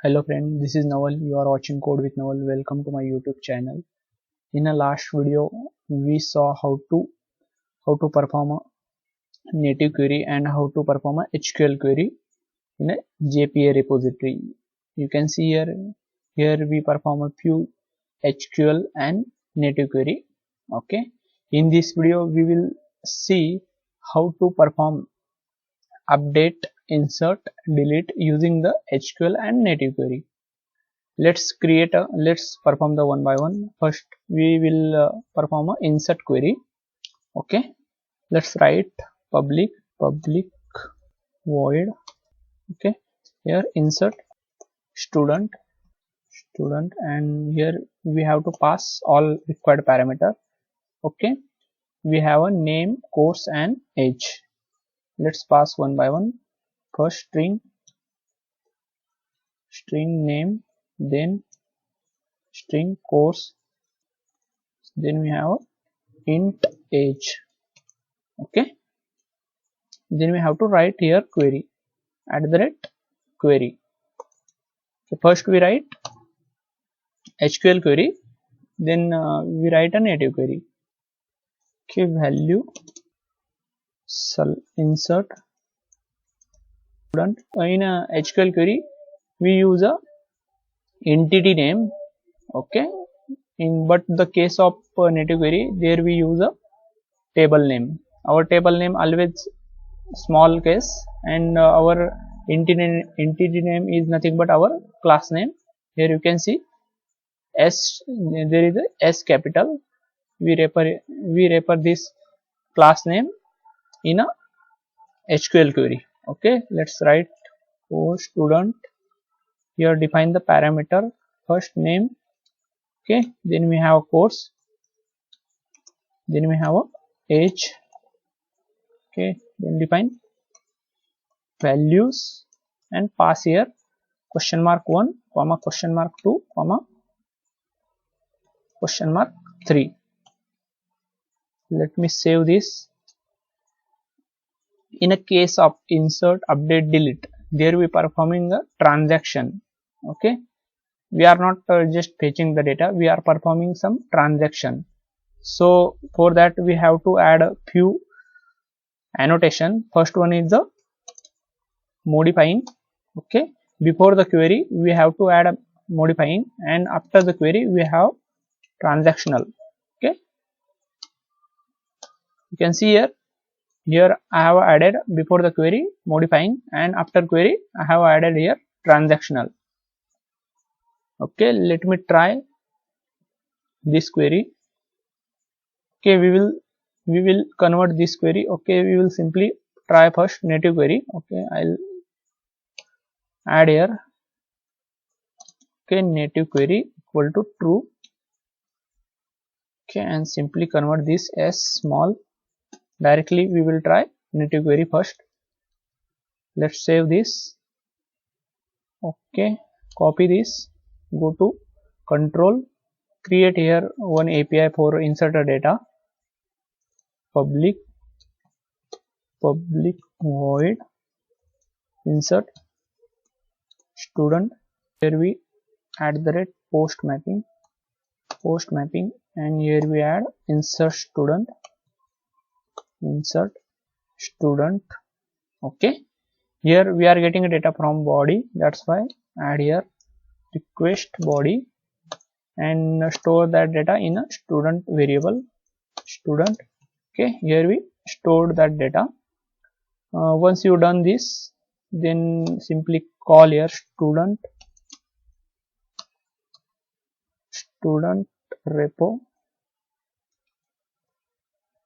Hello friend, this is Naval. You are watching Code with Naval. Welcome to my YouTube channel. In a last video, we saw how to perform a native query and how to perform a SQL query in a JPA repository. You can see here we perform a few SQL and native query. Okay. In this video, we will see how to perform update, insert, delete using the SQL and native query. Let's perform the one by one. First we will perform a insert query. Okay, let's write public void. Okay, here insert student and here we have to pass all required parameter. Okay, we have a name, course and age. Let's pass one by one. First string name, then string course, then we have int age. Okay, then we have to write here query @query. So first we write SQL query, then we write a native query. Okay, value insert student. In a SQL query we use a entity name. Okay, but the case of native query, there we use a table name. Our table name always small case, and our entity name is nothing but our class name. Here you can see S, there is a S capital. We refer this class name in a SQL query. Okay, let's write student. Here define the parameter, first name. Okay, then we have a course, then we have a age. Okay, then define values and pass here question mark 1 comma question mark 2 comma question mark 3. Let me save this. In a case of insert, update, delete, there we performing a transaction. Okay, we are not just fetching the data, we are performing some transaction. So for that we have to add a few annotation. First one is the modifying. Okay, before the query we have to add a modifying, and after the query we have transactional. Okay, you can see here I have added before the query modifying, and after query I have added here transactional. Okay, let me try this query. Okay, we will convert this query. Okay, we will simply try first native query. Okay, I'll add here. Okay, native query equal to true. Okay, and simply convert this as small. Directly we will try native query first. Let's save this. Okay, copy this, go to control, create here one API for insert a data, public void insert student. Here we add the post mapping, and here we add insert student. Okay, here we are getting data from body, that's why add here request body and store that data in a student variable student. Okay, here we stored that data. Once you done this, then simply call here student repo.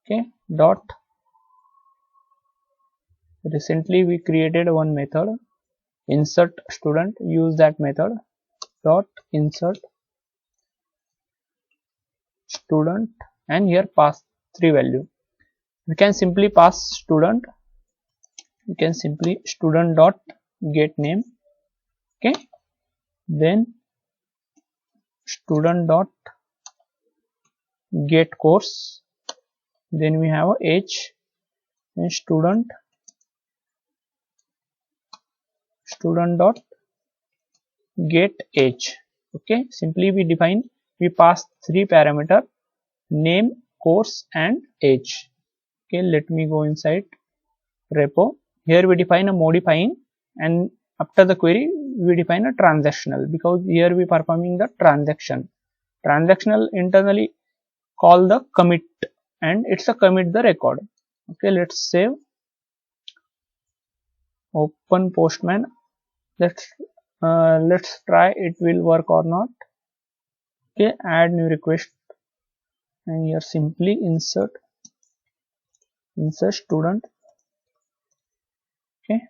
Okay, dot recently we created one method insert student, use that method dot insert student, and here pass 3 value. We can simply pass student, you can simply student dot get name. Okay, then student dot get course, then we have age, and student dot get age. Okay, simply we pass three parameter: name, course and age. Okay, let me go inside repo. Here we define a modifying, and after the query we define a transactional, because here we performing the transaction. Transactional internally call the commit, and it's a commit the record. Okay, let's save. Open Postman. Let's try it will work or not. Okay, add new request, and here simply insert student. Okay,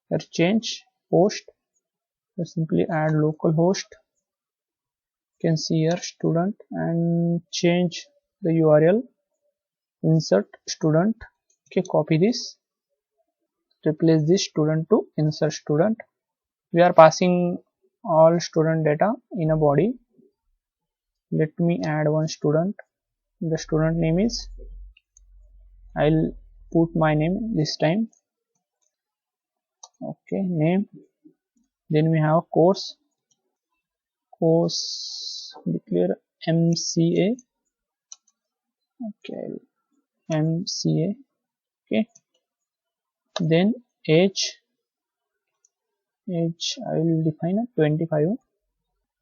here change host, here simply add localhost. You can see here student, and change the URL, insert student. Okay, copy this, replace this student to insert student. We are passing all student data in a body. Let me add one student. The student name is, I'll put my name this time. Okay, name. Then we have course declare MCA. Okay, MCA. Okay, then age I will define a 25.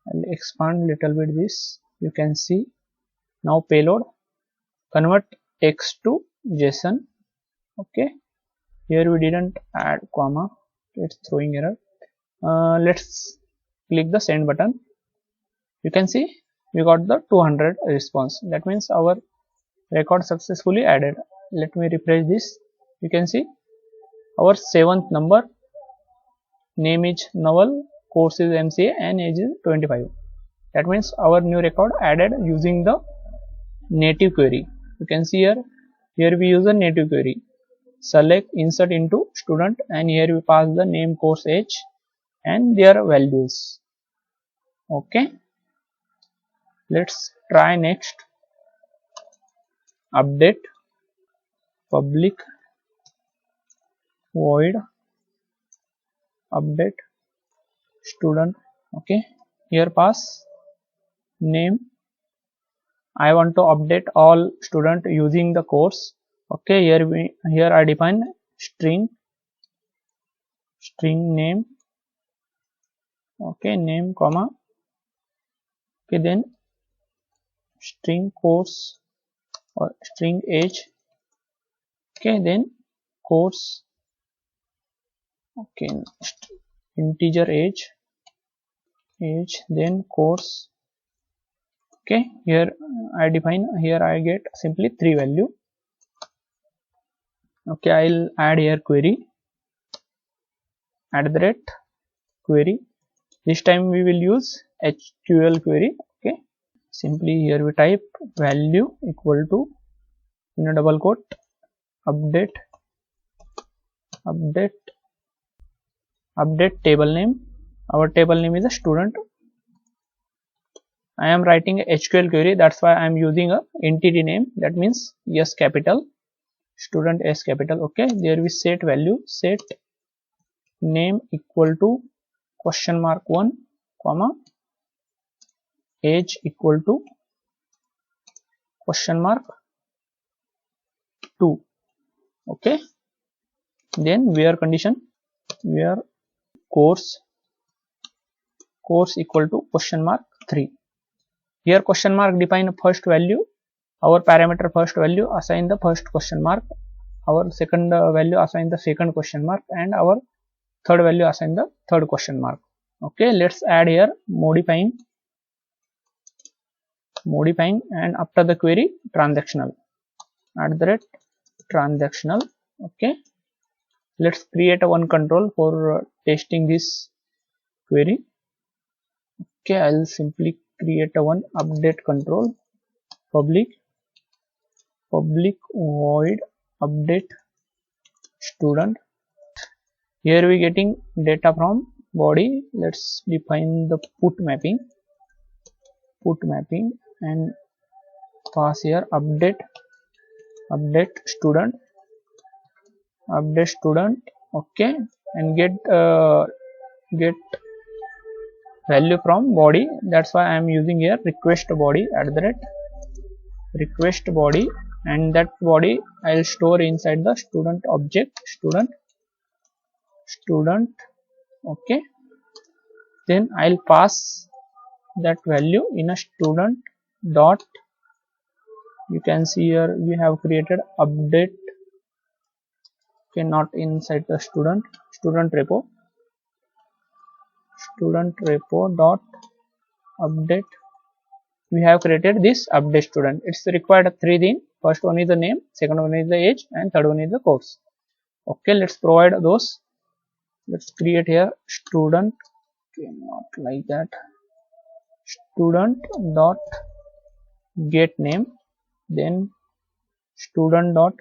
I'll expand little bit this. You can see now payload, convert text to JSON. Okay, here we didn't add comma, it's throwing error. Let's click the send button. You can see we got the 200 response. That means our record successfully added. Let me refresh this. You can see our 7th number, name is Naval, course is MCA and age is 25. That means our new record added using the native query. You can see here we use a native query. Select, insert into student, and here we pass the name, course, age and their values. Okay, let's try next. Update public void update student. Okay, here pass name. I want to update all student using the course. Okay, here I define string name. Okay, name comma. Okay, then string course or string age. Okay, then course. Okay, integer age, then course. Okay, here I define, here I get simply 3 value. Okay, I'll add here query, @query. This time we will use SQL query. Okay, simply here we type value equal to, in a double quote, update table name. Our table name is a student. I am writing a SQL query, that's why I am using a entity name, that means S capital, student S capital. Okay, there we set value, set name equal to (1) comma age equal to (2). Okay, then where condition, where course equal to (3). Here question mark define first value, our parameter first value assign the first question mark, our second value assign the second question mark, and our third value assign the third question mark. Okay, let's add here modifying, and after the query transactional, @transactional. Okay, let's create a one control for testing this query. Okay, I'll simply create a one update control, public void update student. Here we getting data from body. Let's define the put mapping, and pass here update student. Okay, and get value from body. That's why I am using here request body @request body, and that body I'll store inside the student object student. Okay, then I'll pass that value in a student dot. You can see here we have created update. Okay, not inside the student repo dot update. We have created this update student. It's required 3 things. First one is the name, second one is the age, and third one is the course. Okay, let's provide those. Let's create here student. Okay, not like that. Student dot get name, then student dot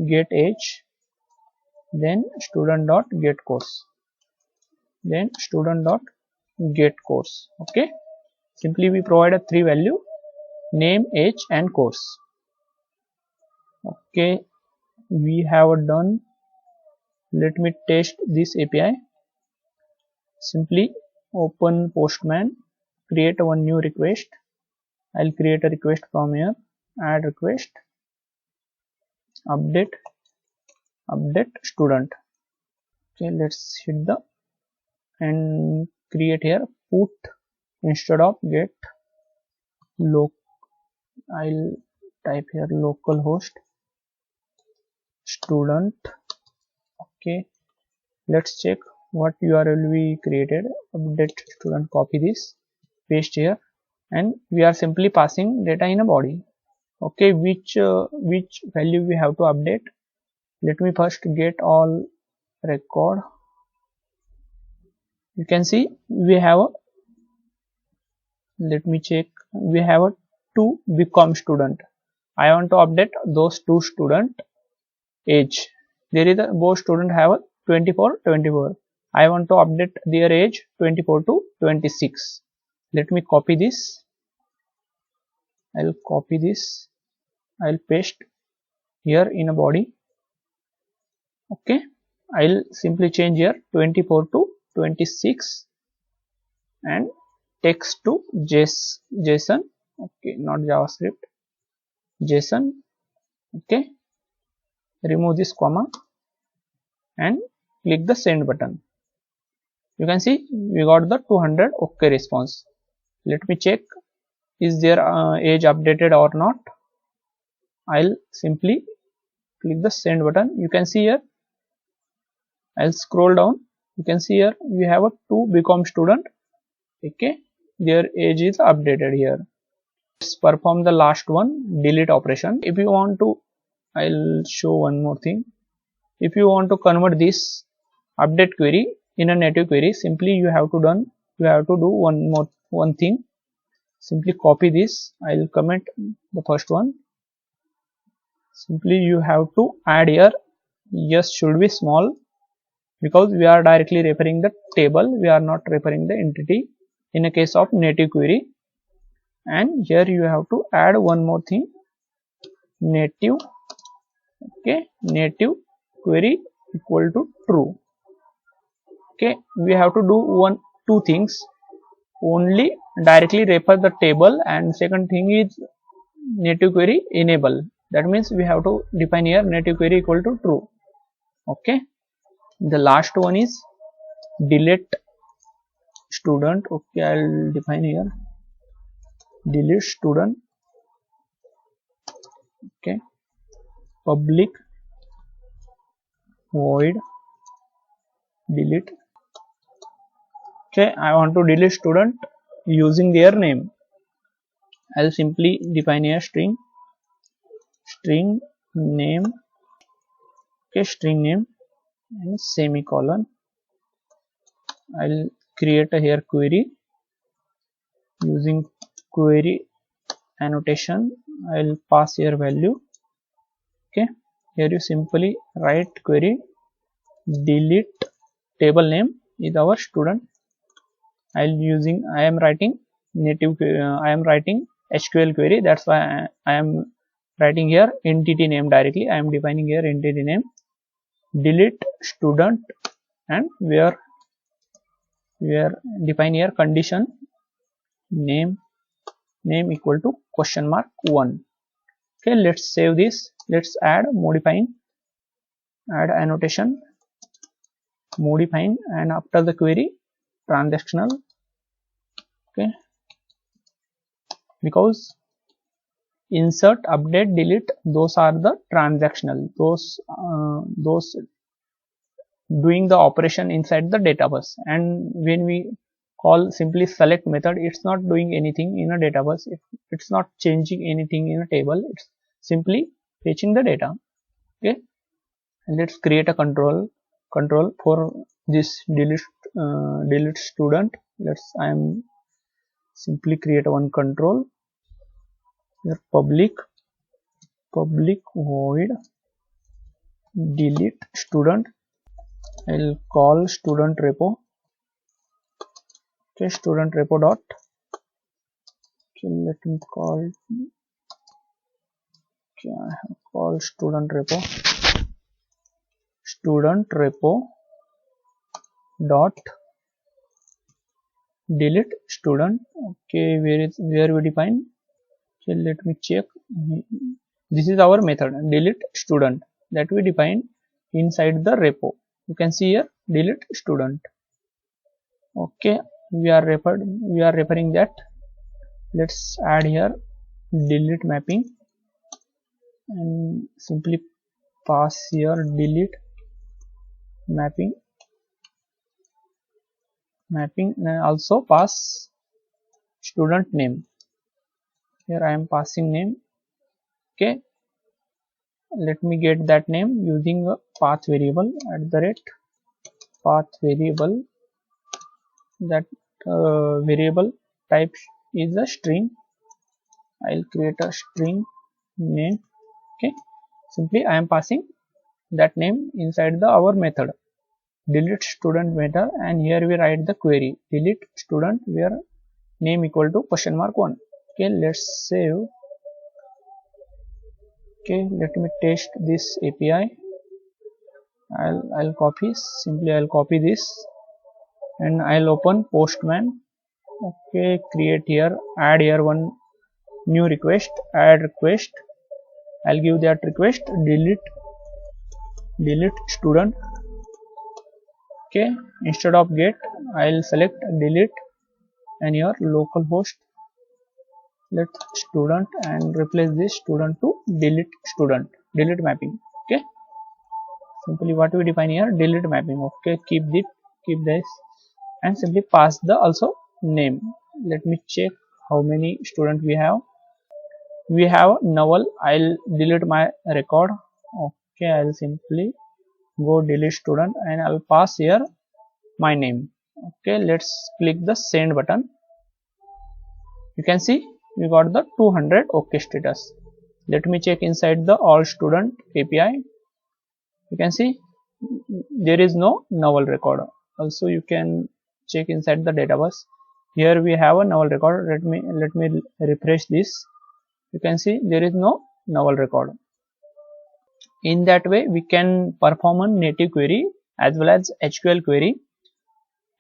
get age, then student dot get course, then student dot get course. Okay, simply we provide a 3 value: name, age, and course. Okay, we have done. Let me test this API. Simply open Postman, create one new request. I'll create a request from here, add request, update student. Okay, let's hit the and create here put instead of get I'll type here localhost student. Okay, let's check what URL we created. Update student, copy this, paste here, and we are simply passing data in a body. Okay, which value we have to update? Let me first get all record. You can see we have a, let me check, we have a 2 BCom student. I want to update those 2 student age. There is a both student have a 24. I want to update their age 24 to 26. Let me copy this. I'll copy this. I'll paste here in a body. Okay, I'll simply change here 24 to 26 and text to JSON. Okay, not JavaScript, JSON. Okay, remove this comma and click the send button. You can see we got the 200 OK response. Let me check is their age updated or not. I'll simply click the send button. You can see here, I'll scroll down. You can see here we have a 2 BCom student. Okay, their age is updated here. Let's perform the last one, delete operation. If you want to, I'll show one more thing. If you want to convert this update query in a native query, simply you have to do one thing. Simply copy this. I'll comment the first one. Simply you have to add here yes should be small, because we are directly referring the table, we are not referring the entity in a case of native query. And here you have to add one more thing, native. Okay, native query equal to true. Okay, we have to do two things: only directly refer the table, and second thing is native query enable. That means we have to define here native query equal to true. Okay, the last one is delete student. Okay, I'll define here delete student. Okay, public void delete. Okay, I want to delete student using their name. I'll simply define here string name. Okay, string name and semicolon. I'll create a here query using query annotation. I'll pass here value. Okay, here you simply write query delete table name is our student. I am writing native I am writing SQL query, that's why I am writing here entity name directly. I am defining here entity name delete student and where we are define here condition name equal to question mark 1. Okay, let's save this. Let's add modifying, add annotation modifying, and after the query transactional. Okay, because insert, update, delete, those are the transactional, those doing the operation inside the database. And when we call simply select method, it's not doing anything in a database, it's not changing anything in a table, it's simply fetching the data. Okay, and let's create a control for this delete student. I am simply create one control here, public void delete student. I'll call student repo. Okay, student repo dot, okay, let me call, okay, I have called student repo dot delete student. Okay, where we define, okay, let me check, this is our method delete student that we define inside the repo. You can see here delete student. Okay, we are referring that. Let's add here delete mapping and simply pass here delete mapping and also pass student name. Here I am passing name. Okay, let me get that name using a path variable path variable. That variable type is a string. I'll create a string name. Okay, simply I am passing that name inside our method delete student method, and here we write the query delete student where name equal to question mark 1. Okay, let's save. Okay, let me test this API. I'll copy this and I'll open Postman. Okay, create here, add here one new request, add request. I'll give that request delete student. Okay, instead of get I'll select delete and here localhost let student and replace this student to delete student, delete mapping. Okay, simply what we define here delete mapping. Okay, keep this and simply pass the also name. Let me check how many student we have. We have null. I'll delete my record. Okay, I'll simply go delete student and I'll pass here my name. Okay, let's click the send button. You can see we got the 200 OK status. Let me check inside the all student API. You can see there is no null record. Also you can check inside the database. Here we have a null record. Let me refresh this. You can see there is no null record. In that way we can perform a native query as well as SQL query.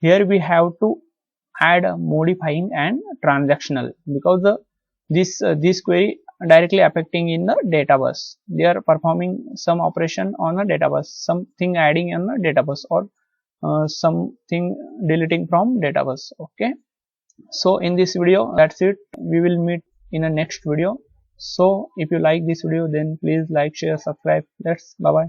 Here we have to add modifying and transactional because this query directly affecting in the database. They are performing some operation on the database, something adding on the database or something deleting from database. Okay, so in this video that's it. We will meet in a next video. So if you like this video then please like, share, subscribe. Bye bye.